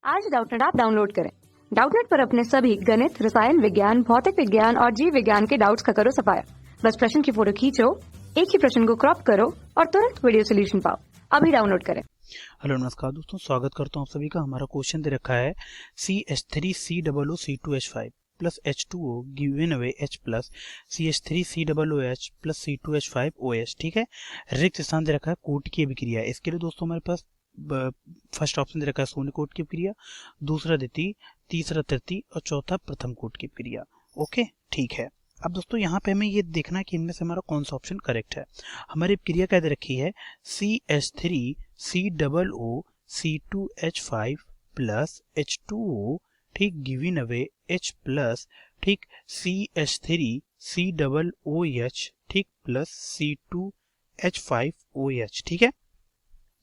आज Doubtnut app download करें। Doubtnut पर अपने सभी गणित, रसायन विज्ञान, भौतिक विज्ञान और जीव विज्ञान के डाउट्स का करो सफाया। बस प्रश्न की फोटो खींचो, एक ही प्रश्न को क्रॉप करो और तुरंत वीडियो सोल्यूशन पाओ। अभी डाउनलोड करें। हेलो नमस्कार दोस्तों, स्वागत करता हूं आप सभी का। हमारा क्वेश्चन दे रखा है CH3COO plus H2O given away H plus CH3COOH plus C2H5OH। ठीक है, रिक्त स्थान दे रखा है कोटि की अभिक्रिया। इसके लिए दोस्तों हमारे पास फर्स्ट ऑप्शन दे रखा है शून्य कोटि की अभिक्रिया, दूसरा द्वितीय, तीसरा तृतीय और चौथा प्रथम कोटि की अभिक्रिया। ओके, ठीक है। अब दोस्तों यहाँ पे हमें ये देखना है कि इनमें से हमारा कौन सा ऑप्शन करेक्ट है। हमारी क्रिया क्या दे रखी है, CH3COO C2H5 प्लस H2O, ठीक, गिवन अवे H प्लस, ठीक, CH3COOH, ठीक, प्लस C2H5OH। ठीक है,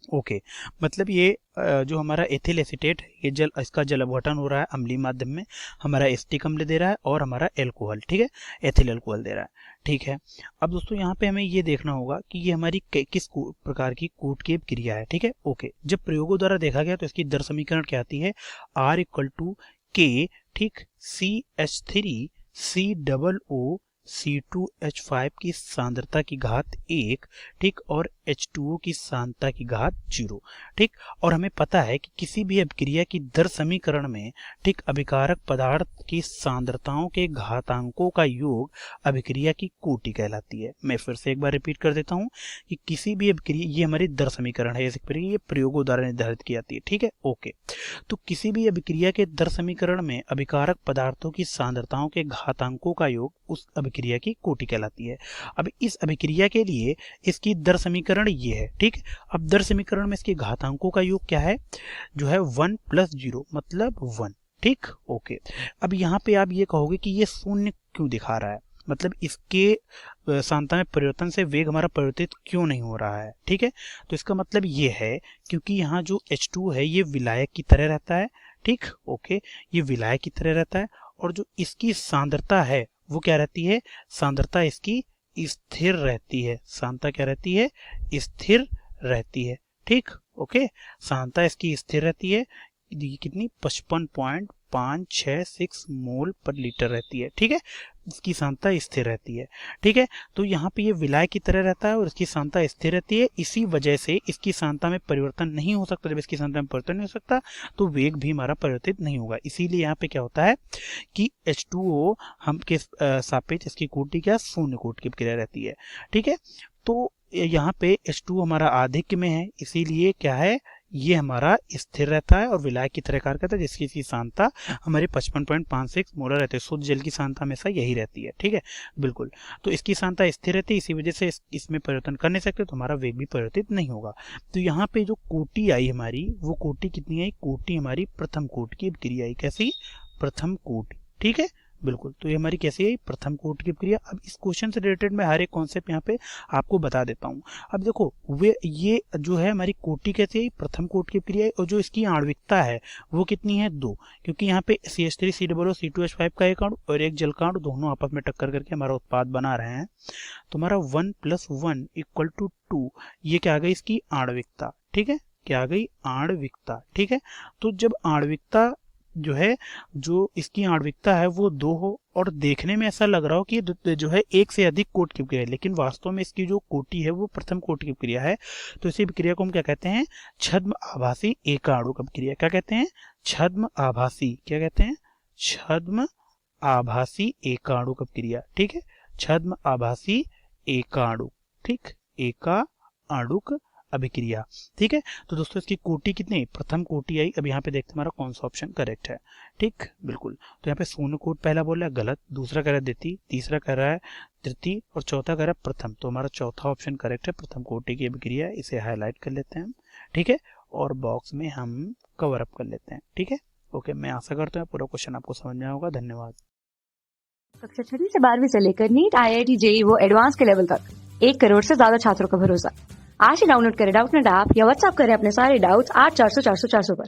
ओके मतलब ये जो हमारा एथिल एसीटेट, ये जल, इसका जल अपघटन हो रहा है अम्लीय माध्यम में, हमारा एसिटिक अम्ल दे रहा है और हमारा एल्कोहल, ठीक है, एथिल एल्कोहल दे रहा है। ठीक है, अब दोस्तों यहाँ पे हमें ये देखना होगा कि ये हमारी किस प्रकार की कूट की क्रिया है। ठीक है, ओके, जब प्रयोगों द्वारा देखा गया तो इसकी दर समीकरण क्या आती है, R इक्वल टू K, ठीक, CH3COO C2H5 की सांद्रता की घात 1, ठीक, और H2O की सांद्रता की घात 0। ठीक, और हमें पता है कि किसी भी अभिक्रिया की दर समीकरण में, ठीक, अभिकारक पदार्थ की सांद्रताओं के घातांकों का योग अभिक्रिया की कोटि कहलाती है। मैं फिर से एक बार रिपीट कर देता हूं कि किसी भी अभिक्रिया, ये हमारी दर समीकरण है, ये प्रयोगों द्वारा निर्धारित की जाती है। ठीक है, ओके, तो किसी भी अभिक्रिया के दर समीकरण में अभिकारक पदार्थों की सांद्रताओं के घातांकों का योग उस अभिक्रिया की कोटि कहलाती है। अब इस अभिक्रिया के लिए इसकी दर समीकरण ये है। ठीक, अब दर समीकरण में इसके घातांकों का योग क्या है, जो है 1 प्लस 0 मतलब 1। ठीक, ओके, अब यहाँ पे आप ये कहोगे कि ये शून्य क्यों दिखा रहा है, मतलब इसके सांद्रता में परिवर्तन से वेग हमारा परिवर्तित क्यों नहीं हो रहा है। ठीक है, तो इसका मतलब ये है क्योंकि यहाँ जो H2 है ये विलायक की तरह रहता है। ठीक, ओके, ये विलायक की तरह रहता है और जो इसकी सांद्रता है वो क्या रहती है, सांद्रता इसकी स्थिर रहती है। सांद्रता क्या रहती है, स्थिर रहती है। ठीक, ओके, सांद्रता इसकी स्थिर रहती है, कितनी, 55.566 मोल पर लीटर रहती है। ठीक है, इसकी सांद्रता स्थिर रहती है। ठीक है, तो यहाँ पे ये विलाय की तरह रहता है और इसकी सांद्रता स्थिर रहती है। इसी वजह से इसकी सांद्रता में परिवर्तन नहीं हो सकता। जब इसकी सांद्रता में परिवर्तन नहीं हो सकता तो वेग भी हमारा परिवर्तित नहीं होगा। इसीलिए यहाँ पे क्या होता है कि H2O हम के सापेक्ष इसकी कोटि क्या, शून्य कोटि की क्रिया रहती है। ठीक है, तो यहाँ पे H2O हमारा आधिक्य में है, इसीलिए क्या है, ये हमारा स्थिर रहता है और विलायक की तरह कार्य करता है, जिसकी सांद्रता हमारे 55.56 मोलर रहते हैं। शुद्ध जल की सांद्रता हमेशा यही रहती है। ठीक है, बिल्कुल, तो इसकी सांद्रता स्थिर रहती है, इसी वजह से इसमें परिवर्तन कर नहीं सकते, तो हमारा वेग भी परिवर्तित नहीं होगा। तो यहाँ पे जो कोटि आई हमारी, वो कोटि कितनी आई, कोटि हमारी प्रथम कोटि की अभिक्रिया आई। कैसी, प्रथम कोटि। ठीक है, बिल्कुल, तो ये हमारी कैसी है, प्रथम कोटि की अभिक्रिया। अब इस क्वेश्चन से रिलेटेड मैं हर एक कॉन्सेप्ट यहाँ पे आपको बता देता हूँ। अब देखो, वे ये जो है हमारी कोटि कैसी है, प्रथम कोटि की अभिक्रिया, और जो इसकी आणविकता है वो कितनी है, 2, क्योंकि यहाँ पे CH3COO C2H5 का एक अणु और एक जल का अणु दोनों आपस में टक्कर करके हमारा उत्पाद बना रहे हैं। तो हमारा 1 + 1 = 2, ये क्या आ गई, इसकी आणविकता। ठीक है, क्या आ गई, आणविकता। ठीक है, तो जब आणविकता जो है, जो इसकी आणविकता है वो 2 हो और देखने में ऐसा लग रहा हो कि जो है एक से अधिक कोटि की अभिक्रिया है, लेकिन वास्तव में इसकी जो कोटि है वो प्रथम कोटि की अभिक्रिया है। तो इसी अभिक्रिया को हम क्या कहते हैं, छद्म आभासी एकाणुक अभिक्रिया। क्या कहते हैं, छद्म आभासी, क्या कहते हैं, छद्म आभासी एकाणुक अभिक्रिया। ठीक है, छद्म आभासी एकाणुक, ठीक, एकाणुक अभिक्रिया। ठीक है, तो दोस्तों इसकी कोटि कितनी, प्रथम कोटि आई। अब यहाँ पे देखते हैं हमारा कौन सा ऑप्शन करेक्ट है। ठीक, बिल्कुल, तो यहाँ पे शून्य कोटि पहला बोल रहा है गलत, दूसरा कह रहा है द्वितीय, तीसरा कह रहा है तृतीय और चौथा कह रहा है प्रथम। तो हमारा चौथा ऑप्शन करेक्ट है, प्रथम कोटि की अभिक्रिया। इसे हाईलाइट कर लेते हैं हम। ठीक है, और बॉक्स में हम कवर अप कर लेते हैं। ठीक है, ओके, मैं आशा करता हूँ पूरा क्वेश्चन आपको समझ में होगा। धन्यवाद। कक्षा 6 से 12वीं से लेकर नीट, IIT, JEE वो एडवांस के लेवल तक 1 करोड़ से ज्यादा छात्रों का भरोसा। आज ही डाउनलोड करें डाउटनेट ऐप या व्हाट्सएप करें अपने सारे डाउट्स 8400 400 400 पर।